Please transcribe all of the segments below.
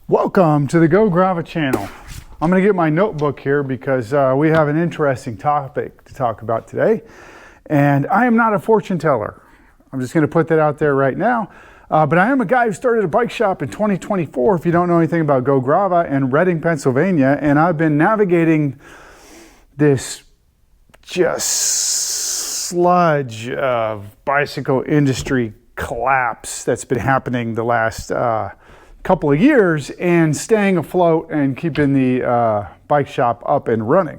Welcome to the Go Grava channel. I'm going to get my notebook here because we have an interesting topic to talk about today. And I am not a fortune teller. I'm just going to put that out there right now. But I am a guy who started a bike shop in 2024, if you don't know anything about Go Grava, in Reading, Pennsylvania. And I've been navigating this just sludge of bicycle industry collapse that's been happening the last couple of years and staying afloat and keeping the bike shop up and running.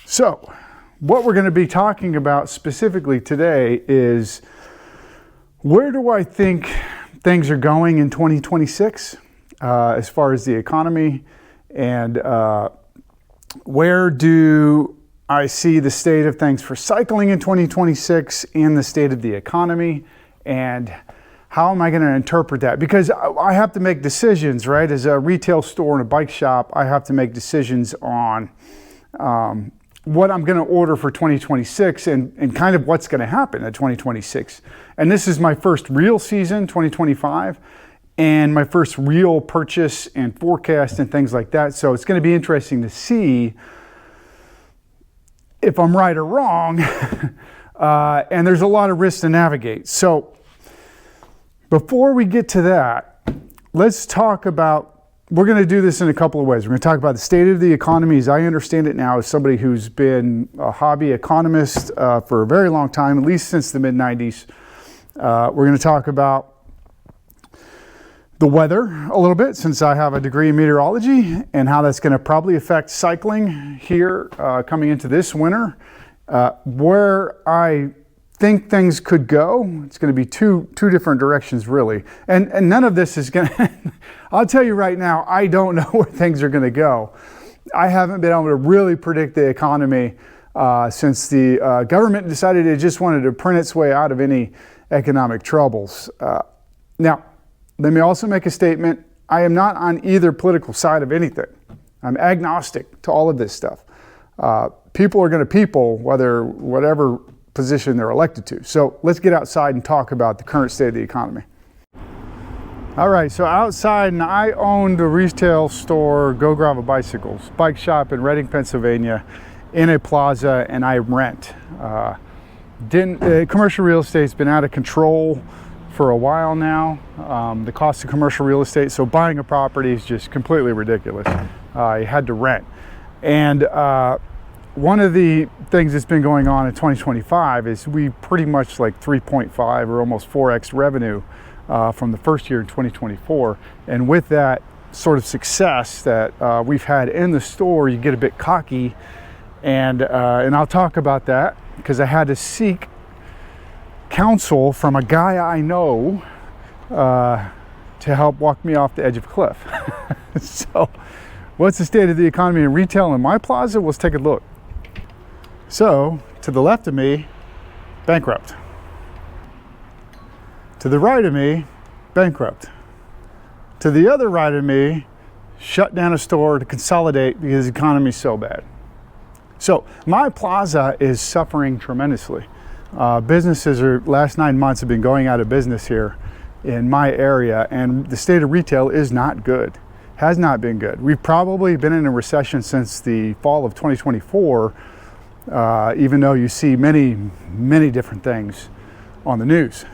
So what we're going to be talking about specifically today is where do I think things are going in 2026 as far as the economy, and where do I see the state of things for cycling in 2026 and the state of the economy, and how am I going to interpret that? Because I have to make decisions, right? As a retail store and a bike shop, I have to make decisions on what I'm going to order for 2026 and kind of what's going to happen in 2026. And this is my first real season, 2025, and my first real purchase and forecast and things like that. So it's going to be interesting to see if I'm right or wrong. And there's a lot of risks to navigate. So before we get to that, let's talk about, we're going to do this in a couple of ways. We're going to talk about the state of the economy as I understand it now, as somebody who's been a hobby economist for a very long time, at least since the mid-90s. We're going to talk about the weather a little bit, since I have a degree in meteorology, and how that's going to probably affect cycling here coming into this winter. Where I think things could go, it's going to be two different directions really, and none of this is going to I'll tell you right now, I don't know where things are going to go. I haven't been able to really predict the economy since the government decided it just wanted to print its way out of any economic troubles. Now let me also make a statement. I am not on either political side of anything. I'm agnostic to all of this stuff. People are going to people whatever position they're elected to. So let's get outside and talk about the current state of the economy. All right, so outside, and I own the retail store Go Grava Bicycles, bike shop in Reading, Pennsylvania, in a plaza, and I rent. Commercial real estate's been out of control for a while now. The cost of commercial real estate, so buying a property is just completely ridiculous. You had to rent. And one of the things that's been going on in 2025 is we pretty much like 3.5 or almost 4x revenue from the first year in 2024. And with that sort of success that we've had in the store, you get a bit cocky. And I'll talk about that because I had to seek counsel from a guy I know to help walk me off the edge of a cliff. So what's the state of the economy in retail in my plaza? Let's take a look. So, to the left of me, bankrupt. To the right of me, bankrupt. To the other right of me, shut down a store to consolidate because the economy's so bad. So, my plaza is suffering tremendously. Businesses last 9 months have been going out of business here in my area, and the state of retail is not good. Has not been good. We've probably been in a recession since the fall of 2024. Even though you see many different things on the news.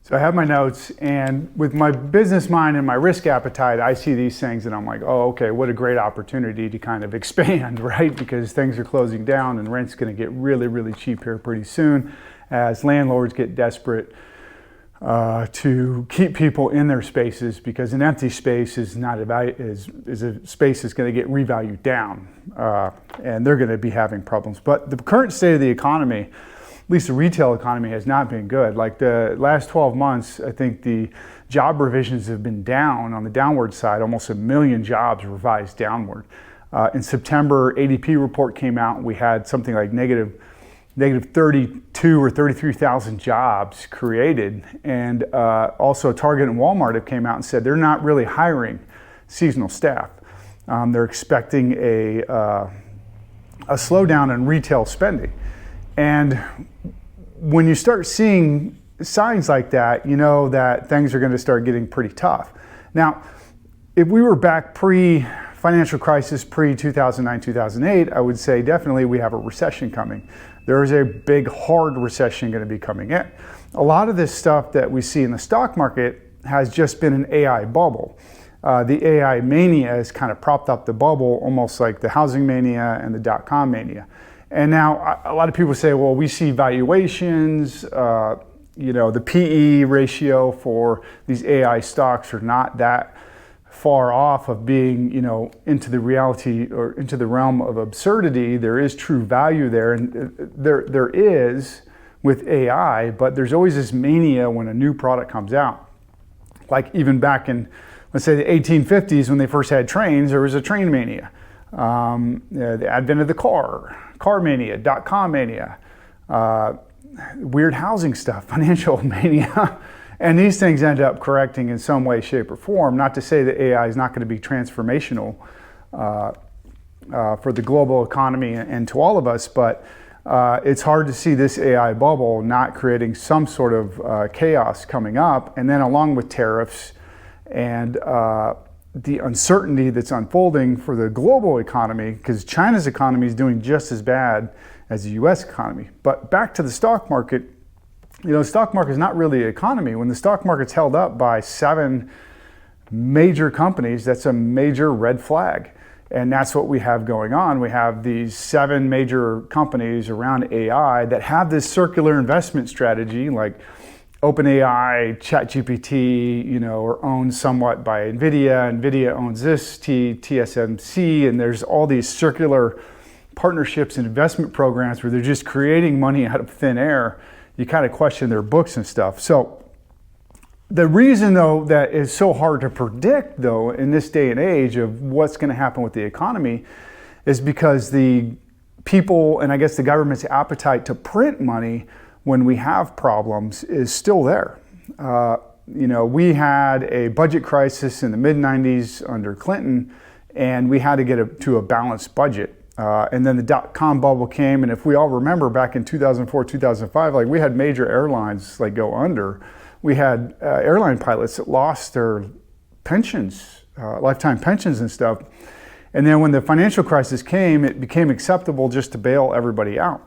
So I have my notes, and with my business mind and my risk appetite, I see these things and I'm like, oh, okay, what a great opportunity to kind of expand, right? Because things are closing down and rent's going to get really, really cheap here pretty soon as landlords get desperate to keep people in their spaces, because an empty space is not is a space that's going to get revalued down, and they're going to be having problems. But the current state of the economy, at least the retail economy, has not been good. Like the last 12 months, I think the job revisions have been down on the downward side, almost 1 million jobs revised downward. In September, ADP report came out, and we had something like negative 32 or 33,000 jobs created. And also Target and Walmart have came out and said they're not really hiring seasonal staff. They're expecting a slowdown in retail spending. And when you start seeing signs like that, you know that things are going to start getting pretty tough. Now, if we were back pre-financial crisis, pre-2009, 2008, I would say definitely we have a recession coming. There is a big, hard recession going to be coming in. A lot of this stuff that we see in the stock market has just been an AI bubble. The AI mania has kind of propped up the bubble, almost like the housing mania and the dot-com mania. And now a lot of people say, well, we see valuations, the PE ratio for these AI stocks are not that far off of being, into the reality or into the realm of absurdity. There is true value there, and there is with AI, but there's always this mania when a new product comes out. Like even back in, let's say, the 1850s when they first had trains, there was a train mania. The advent of the car mania, dot-com mania, weird housing stuff, financial mania. And these things end up correcting in some way, shape, or form. Not to say that AI is not going to be transformational for the global economy and to all of us, but it's hard to see this AI bubble not creating some sort of chaos coming up. And then along with tariffs and the uncertainty that's unfolding for the global economy, because China's economy is doing just as bad as the US economy. But back to the stock market, the stock market is not really an economy. When the stock market's held up by 7 major companies, that's a major red flag. And that's what we have going on. We have these 7 major companies around AI that have this circular investment strategy, like OpenAI, ChatGPT, are owned somewhat by NVIDIA. NVIDIA owns this, TSMC, and there's all these circular partnerships and investment programs where they're just creating money out of thin air. You kind of question their books and stuff. So the reason, though, that is so hard to predict, though, in this day and age of what's going to happen with the economy is because the people, and I guess the government's appetite to print money when we have problems is still there. We had a budget crisis in the mid-90s under Clinton, and we had to get to a balanced budget. And then the dot-com bubble came, and if we all remember back in 2004, 2005, like we had major airlines like go under. We had airline pilots that lost their pensions, lifetime pensions and stuff. And then when the financial crisis came, it became acceptable just to bail everybody out.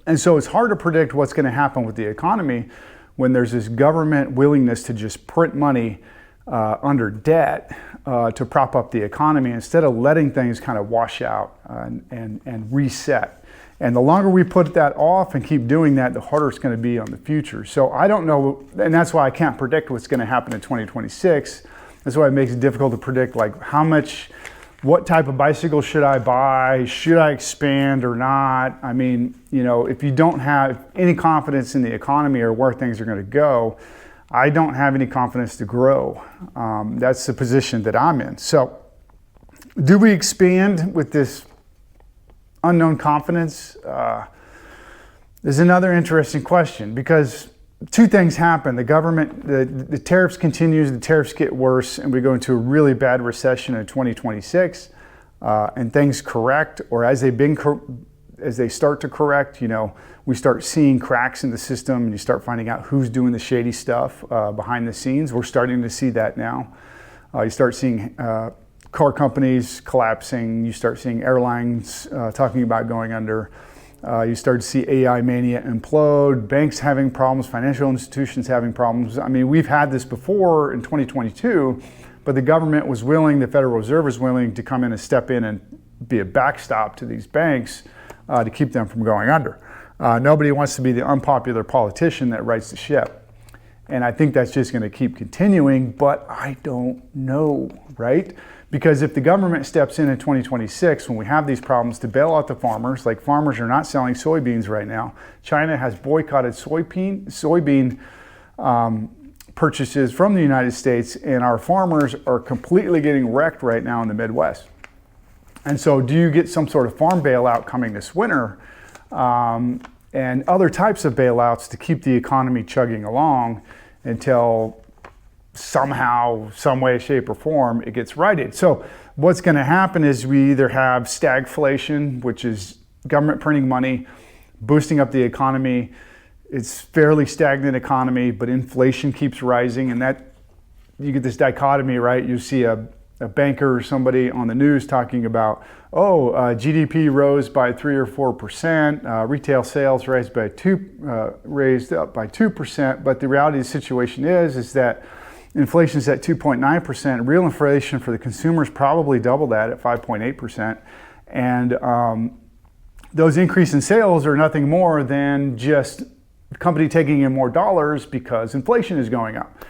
And so it's hard to predict what's going to happen with the economy when there's this government willingness to just print money under debt to prop up the economy instead of letting things kind of wash out and reset. And the longer we put that off and keep doing that, the harder it's going to be on the future. So I don't know, and that's why I can't predict what's going to happen in 2026. That's why it makes it difficult to predict, like what type of bicycle should I buy? Should I expand or not? I mean, if you don't have any confidence in the economy or where things are going to go, I don't have any confidence to grow. That's the position that I'm in. So do we expand with this unknown confidence? Is another interesting question, because 2 things happen. The government, the tariffs continues, the tariffs get worse, and we go into a really bad recession in 2026, and things correct, or as they start to correct, we start seeing cracks in the system, and you start finding out who's doing the shady stuff behind the scenes. We're starting to see that now. You start seeing car companies collapsing. You start seeing airlines talking about going under. You start to see AI mania implode, banks having problems, financial institutions having problems. I mean, we've had this before in 2022, but the government was willing, the Federal Reserve was willing to come in and step in and be a backstop to these banks to keep them from going under. Nobody wants to be the unpopular politician that rights the ship. And I think that's just going to keep continuing, but I don't know, right? Because if the government steps in 2026, when we have these problems, to bail out the farmers, like farmers are not selling soybeans right now. China has boycotted soybean purchases from the United States, and our farmers are completely getting wrecked right now in the Midwest. And so do you get some sort of farm bailout coming this winter and other types of bailouts to keep the economy chugging along until somehow, some way, shape, or form, it gets righted? So what's going to happen is we either have stagflation, which is government printing money, boosting up the economy. It's fairly stagnant economy, but inflation keeps rising, and that you get this dichotomy, right? You see a a banker or somebody on the news talking about, oh, GDP rose by 3 or 4%, retail sales raised up by 2%, but the reality of the situation is that inflation is at 2.9%. Real inflation for the consumer is probably double that at 5.8%, and those increase in sales are nothing more than just the company taking in more dollars because inflation is going up.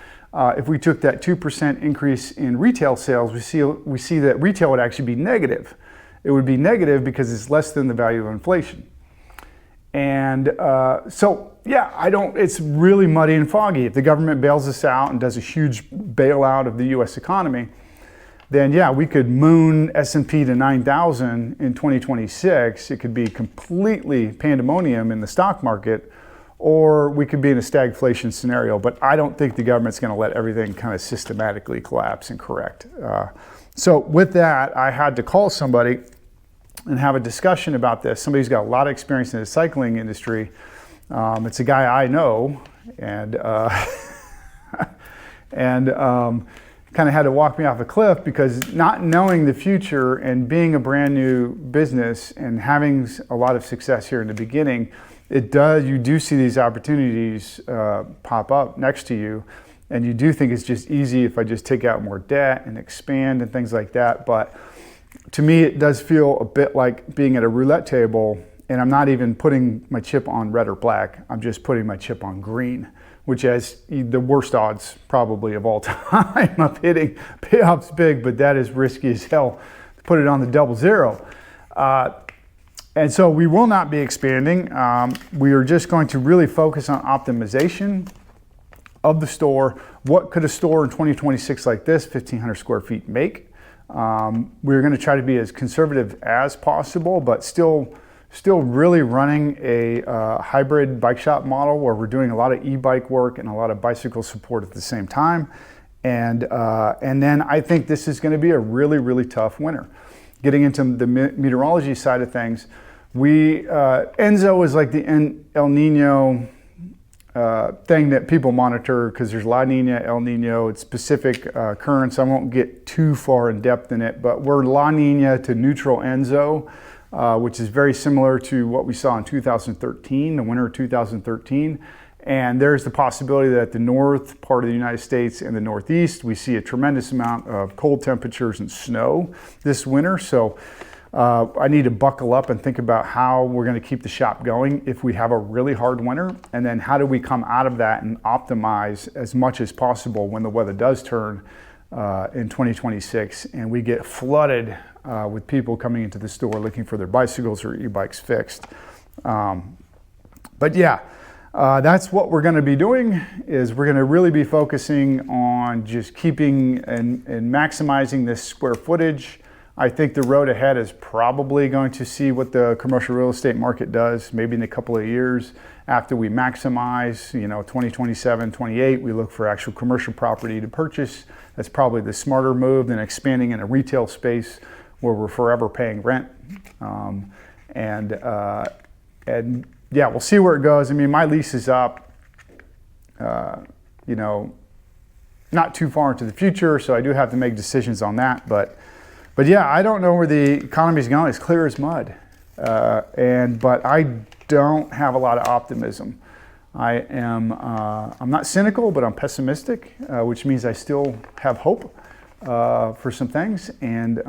If we took that 2% increase in retail sales, we see that retail would actually be negative. It would be negative because it's less than the value of inflation. And so, yeah, it's really muddy and foggy. If the government bails us out and does a huge bailout of the US economy, then yeah, we could moon S&P to 9,000 in 2026. It could be completely pandemonium in the stock market, or we could be in a stagflation scenario. But I don't think the government's going to let everything kind of systematically collapse and correct. So with that, I had to call somebody and have a discussion about this. Somebody who's got a lot of experience in the cycling industry. It's a guy I know, and kind of had to walk me off a cliff, because not knowing the future and being a brand new business and having a lot of success here in the beginning, you do see these opportunities pop up next to you, and you do think it's just easy if I just take out more debt and expand and things like that. But to me, it does feel a bit like being at a roulette table, and I'm not even putting my chip on red or black. I'm just putting my chip on green, which has the worst odds probably of all time of hitting payoffs big, but that is risky as hell to put it on the double zero. And so we will not be expanding. We are just going to really focus on optimization of the store. What could a store in 2026 like this, 1,500 square feet, make? We're going to try to be as conservative as possible, but still really running a hybrid bike shop model where we're doing a lot of e-bike work and a lot of bicycle support at the same time. And then I think this is going to be a really, really tough winter. Getting into the meteorology side of things, Enzo is like the El Nino thing that people monitor, because there's La Niña, El Nino. It's specific currents. I won't get too far in depth in it, but we're La Niña to neutral Enzo, which is very similar to what we saw in 2013, the winter of 2013. And there's the possibility that the north part of the United States and the Northeast, we see a tremendous amount of cold temperatures and snow this winter. So I need to buckle up and think about how we're going to keep the shop going if we have a really hard winter. And then how do we come out of that and optimize as much as possible when the weather does turn in 2026 and we get flooded with people coming into the store looking for their bicycles or e-bikes fixed. But yeah. That's what we're going to be doing, is we're going to really be focusing on just keeping and maximizing this square footage. I think the road ahead is probably going to see what the commercial real estate market does, maybe in a couple of years after we maximize, 2027, 28, we look for actual commercial property to purchase. That's probably the smarter move than expanding in a retail space where we're forever paying rent. Yeah, we'll see where it goes. I mean, my lease is up, not too far into the future, so I do have to make decisions on that. But yeah, I don't know where the economy is going. It's clear as mud, but I don't have a lot of optimism. I'm not cynical, but I'm pessimistic, which means I still have hope for some things, and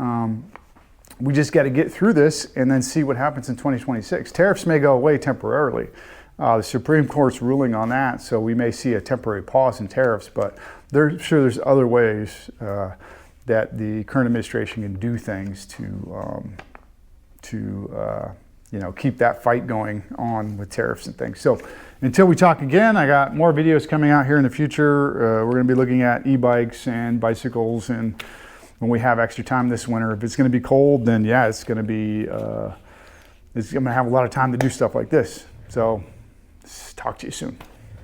we just got to get through this and then see what happens in 2026. Tariffs may go away temporarily. The Supreme Court's ruling on that, so we may see a temporary pause in tariffs, but there's other ways that the current administration can do things to keep that fight going on with tariffs and things. So until we talk again, I got more videos coming out here in the future. We're going to be looking at e-bikes and bicycles, and when we have extra time this winter. If it's going to be cold, then yeah, it's going to be, it's going to have a lot of time to do stuff like this. So talk to you soon.